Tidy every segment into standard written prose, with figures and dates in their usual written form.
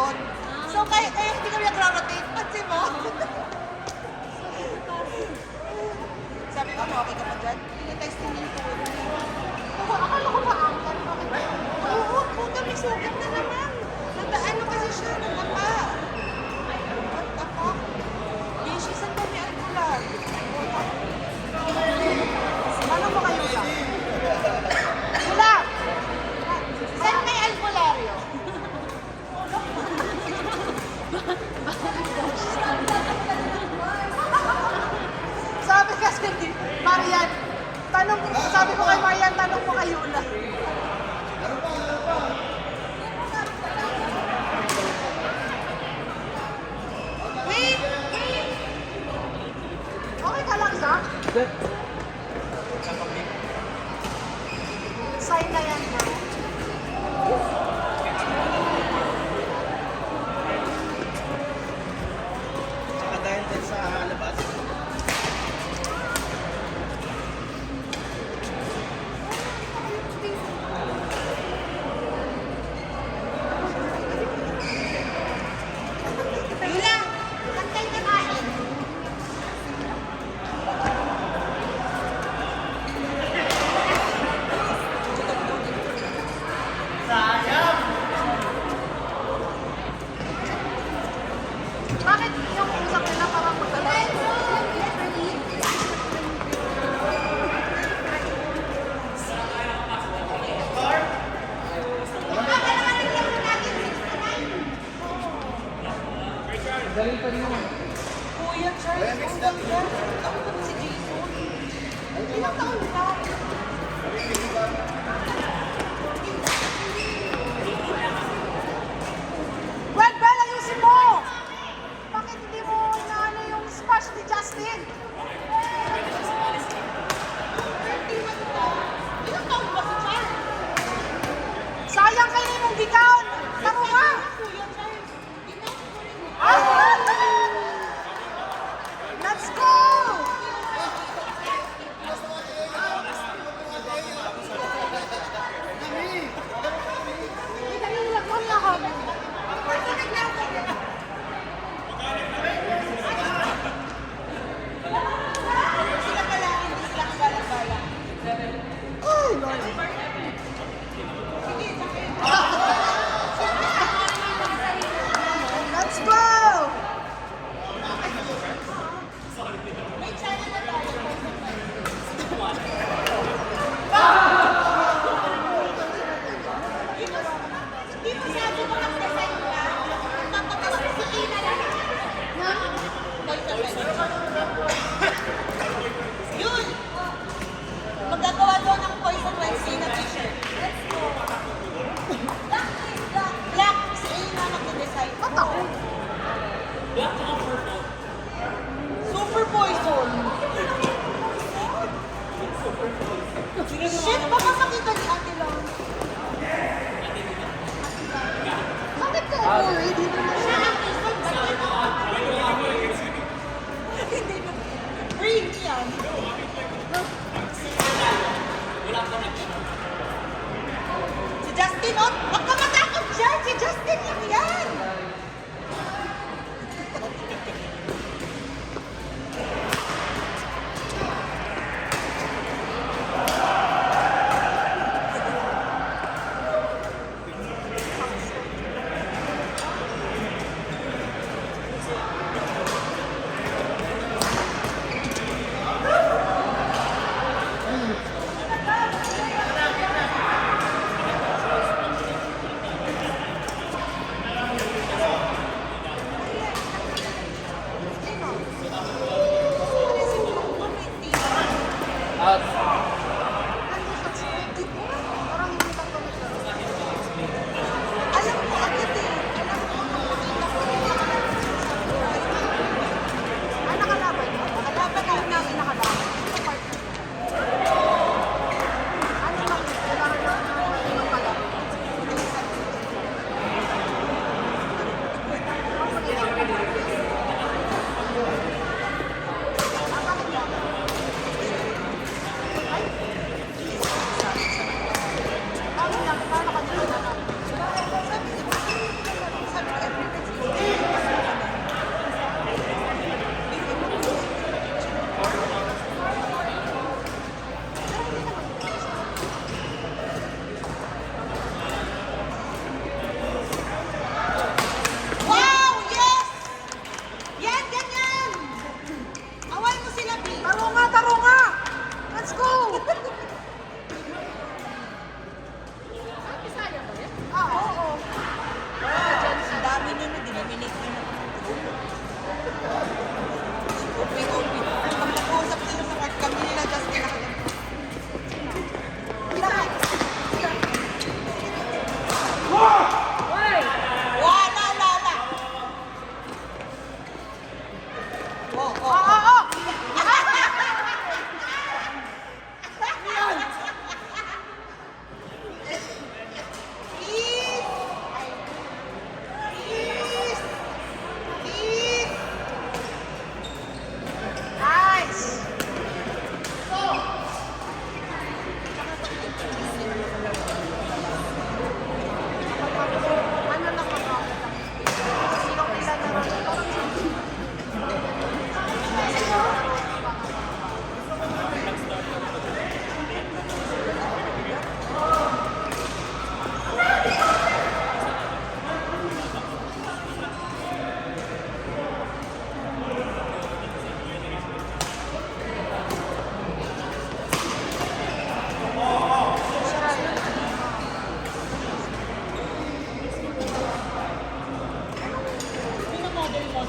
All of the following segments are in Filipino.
doon. So, kaya hindi kami nag-rotate. Pansin mo? Sabi ko, okay ka pa dyan? Tinetesting niyo ito. Oo, akala ko ba angkat? Oo, puta, may sugat na naman. Ano kasi siya, nagapa. What the fuck? Bishi, saan ba may alcohol? Ano mo kayo lang? Wala! Saan may albularyo? Sabi kasi ni Marian, sabi ko kay Marian, tanong mo kay Yula. Wait! Okay ka lang, Zach? Sign na yan, bro. Tsaka dahil din sa labas. Yula! Kantay na kain! Bakit yung usap nila parang magdala? Galing pa rin naman. Kuya Charles, ang ganda. Ako pa si Jason. Ilang taon ka? Brad Bell, ayusin mo! Bakit hindi mo inaano yung smash ni Justin? Ilang taon ba si Charles? Sayang kayo na yung gigaon! Taro nga! Let's go! Let's go! Yun! Magagawa daw ng Poison Wednesday na t-shirt. Let's go! Black! Si Ina mag-design. Ba't ako? Black ako purple. Super Poison! Shit! Baka makita ni Ate Long. Bakit ka worried? Hindi na siya hindi na. Green yan. Si Justin, oh! Huwag ka matakot dyan! Si Justin lang yan!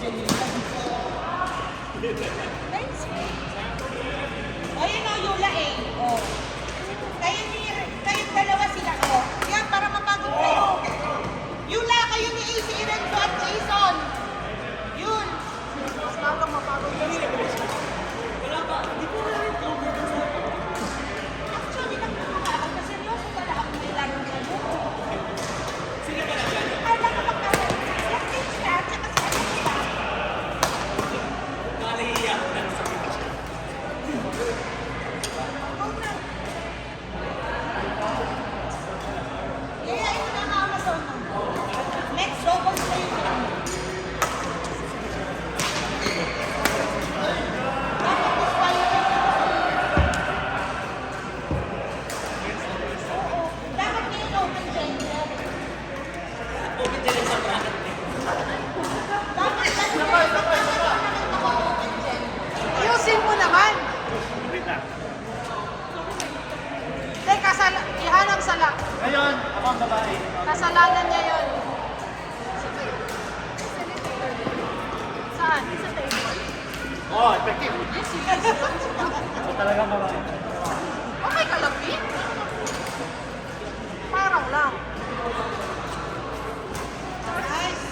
Nice. O, yun o, Yula eh. O. Kayo dalawa sila. O. Yan, para mapagod kayo. Yula, kayo ni AC, Renzo at Jason. Yun. Mas magang mapagod kayo. Actually, nagpapaka ako na seryoso pala ako may laro na mo. Ay, nakapagkakaroon. Yung teach ka, tsaka sa ano sila. Yayain mo na ang Amazon mo. Next, double play mo. Dapat disqualify. Oo. Dapat ngayon open gender. Dapat open gender. Ayusin mo naman. Teka, ihanang sala. Ngayon, ako ang babae. Kasalanan niya yun. Saan? Sa table. Oh, effective. Yes, yes. So talagang babae. Okay ka lang, Pete? Parang lang. Nice.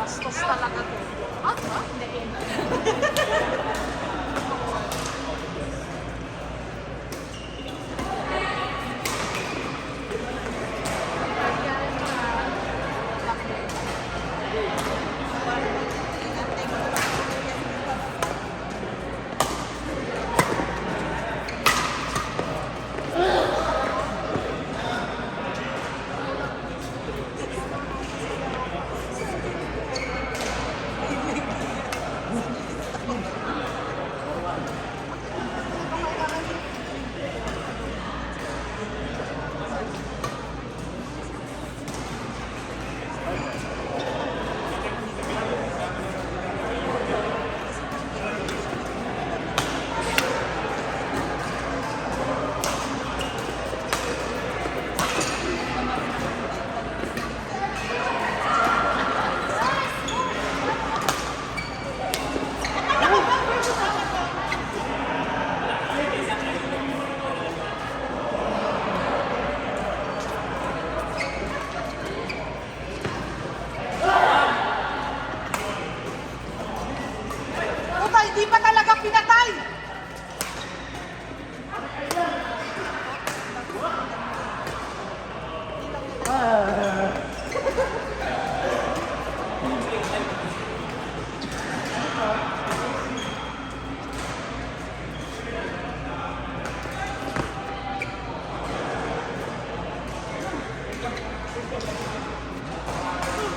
Bastos talaga to. Ah? Hindi. Puta, hindi pa talaga pinatay!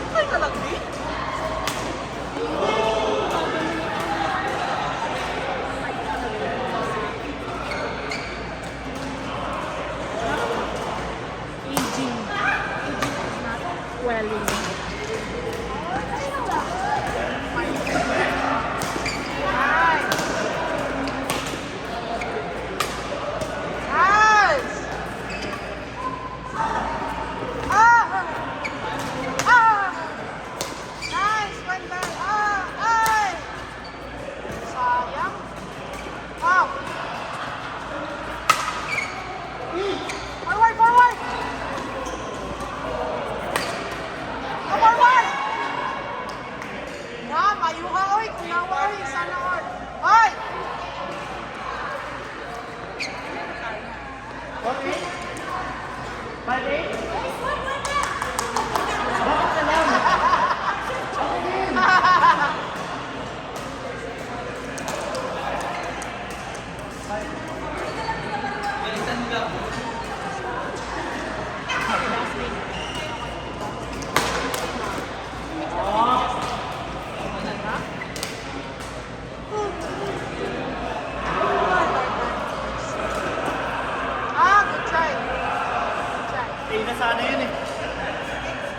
Ay, kalagdi? Aging. Aging is not welling. Nice! Ah! Ah! Nice! Ganda! Ah! Ay! Sayang. Wow! Forward! Forward! Go forward! Na, mayuha oy! Kunawa oy! Sana oy! Oy! Okay. 5-8? Ah, good try. Good try. Eh, nasana yun eh.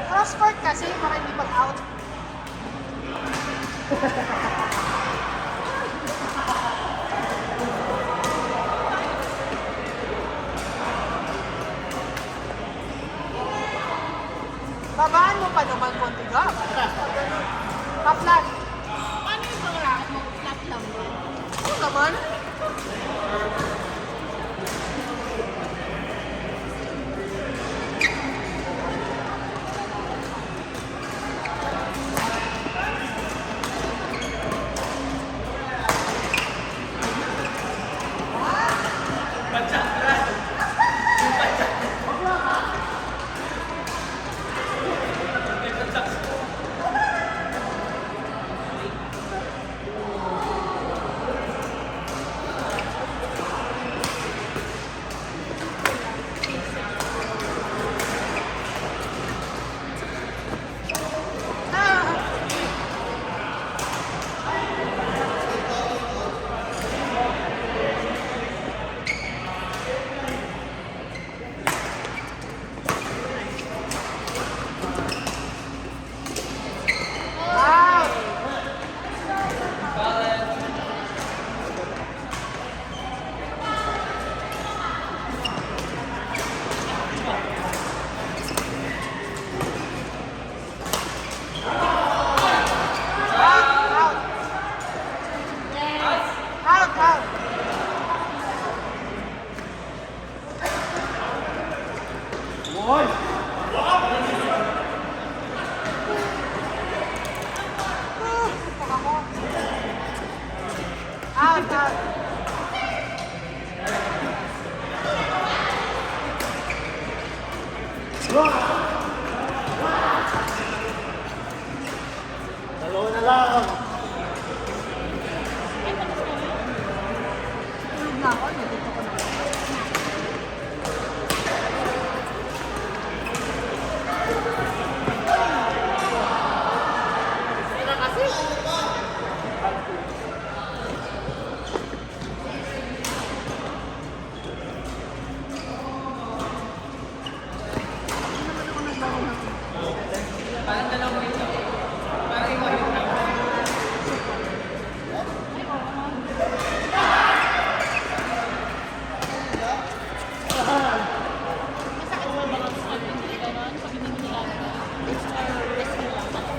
Cross court kasi para hindi mag-out. Babaan mo pa naman, Montiga. Ganun. Pa-flat. Paano yung mga racket mo? Flat lang ba? Oo naman. Out, out. Boy! Out, out. Dalawa na lang. Tulog na ako, nandito ko na. Sira kasi. Masakit ba mga gusto hindi gano'n? Pag hindi mo nilalagay. Extra wrestling lang talaga.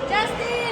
Justin!